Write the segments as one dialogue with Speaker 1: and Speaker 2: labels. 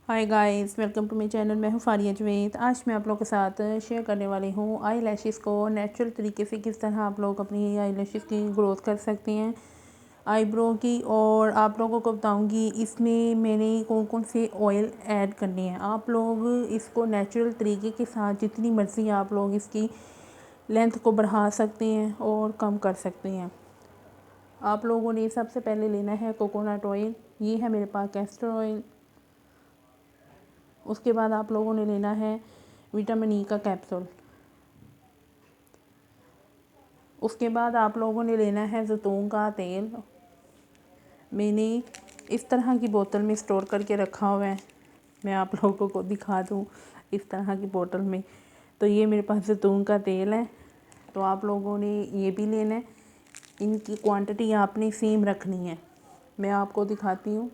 Speaker 1: Hi guys, welcome to my channel. मैं हूँ फारिया जवेद। आज मैं आप लोगों के साथ शेयर करने वाली हूँ आई लैशेज़ को नेचुरल तरीके से किस तरह आप लोग अपनी आई लैशेज़ की ग्रोथ कर सकते हैं, आईब्रो की। और आप लोगों को बताऊँगी इसमें मैंने कौन कौन से ऑयल ऐड करने हैं। आप लोग इसको नेचुरल तरीके के साथ जितनी मर्ज़ी आप लोग इसकी लेंथ को बढ़ा सकते हैं और कम कर सकते हैं। आप लोगों ने सबसे पहले लेना है कोकोनट ऑयल। ये है मेरे पास कैस्टर ऑयल। उसके बाद आप लोगों ने लेना है विटामिन ई का कैप्सूल। उसके बाद आप लोगों ने लेना है जैतून का तेल। मैंने इस तरह की बोतल में स्टोर करके रखा हुआ है, मैं आप लोगों को दिखा दूँ इस तरह की बोतल में। तो ये मेरे पास जैतून का तेल है, तो आप लोगों ने ये भी लेना है। इनकी क्वांटिटी आपने सेम रखनी है, मैं आपको दिखाती हूँ।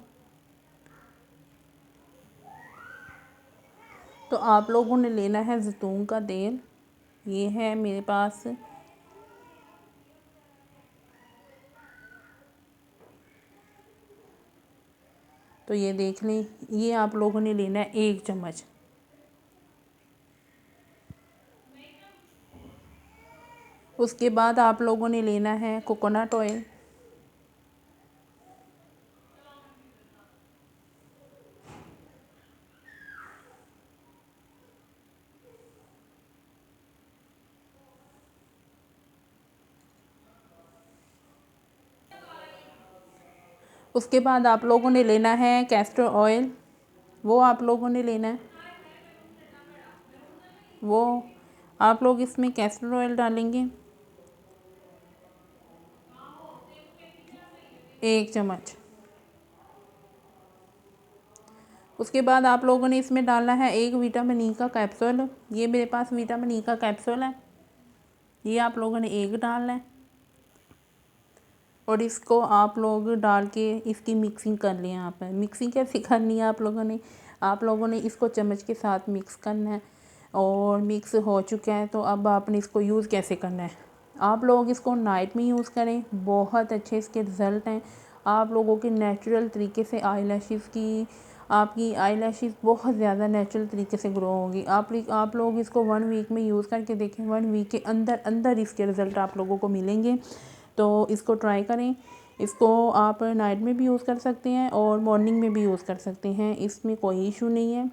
Speaker 1: तो आप लोगों ने लेना है जैतून का तेल। ये है मेरे पास। तो ये देख लें, ये आप लोगों ने लेना है 1 चम्मच। उसके बाद आप लोगों ने लेना है कोकोनट ऑयल। उसके बाद आप लोगों ने लेना है कैस्टर ऑयल, वो आप लोगों ने लेना है। वो आप लोग इसमें कैस्टर ऑयल डालेंगे 1 चम्मच। उसके बाद आप लोगों ने इसमें डालना है एक विटामिन ई का कैप्सूल। ये मेरे पास विटामिन ई का कैप्सूल है, ये आप लोगों ने एक डालना है। और इसको आप लोग डाल के इसकी मिक्सिंग कर लें। आप मिक्सिंग कैसे करनी है, आप लोगों ने इसको चम्मच के साथ मिक्स करना है। और मिक्स हो चुका है, तो अब आपने इसको यूज़ कैसे करना है। आप लोग इसको नाइट में यूज़ करें, बहुत अच्छे इसके रिज़ल्ट हैं। आप लोगों के नेचुरल तरीके से आपकी आई लैशेज़ बहुत ज़्यादा नेचुरल तरीके से ग्रो होगी। आप लोग इसको 1 वीक में यूज़ करके देखें, 1 वीक के अंदर अंदर इसके रिज़ल्ट आप लोगों को मिलेंगे। तो इसको ट्राई करें। इसको आप नाइट में भी यूज़ कर सकते हैं और मॉर्निंग में भी यूज़ कर सकते हैं, इसमें कोई इशू नहीं है।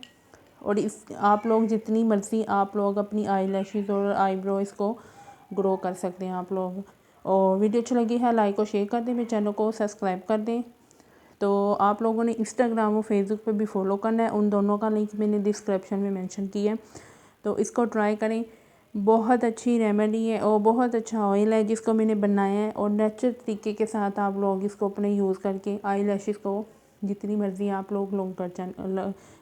Speaker 1: और इस आप लोग जितनी मर्ज़ी आप लोग अपनी आई लैशेज़ और आईब्रो इसको ग्रो कर सकते हैं आप लोग। और वीडियो अच्छी लगी है लाइक और शेयर कर दें, मेरे चैनल को सब्सक्राइब कर दें। तो आप लोगों ने इंस्टाग्राम और फेसबुक पे भी फॉलो करना है, उन दोनों का लिंक मैंने डिस्क्रिप्शन में मेंशन किया है। तो इसको ट्राई करें, बहुत अच्छी रेमेडी है और बहुत अच्छा ऑयल है जिसको मैंने बनाया है। और नेचुरल तरीके के साथ आप लोग इसको अपने यूज़ करके आई लैशेज़ को जितनी मर्ज़ी आप लोग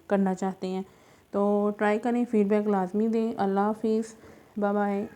Speaker 1: करना चाहते हैं तो ट्राई करें। फीडबैक लाजमी दें। अल्लाह हाफिज़, बाय बाय।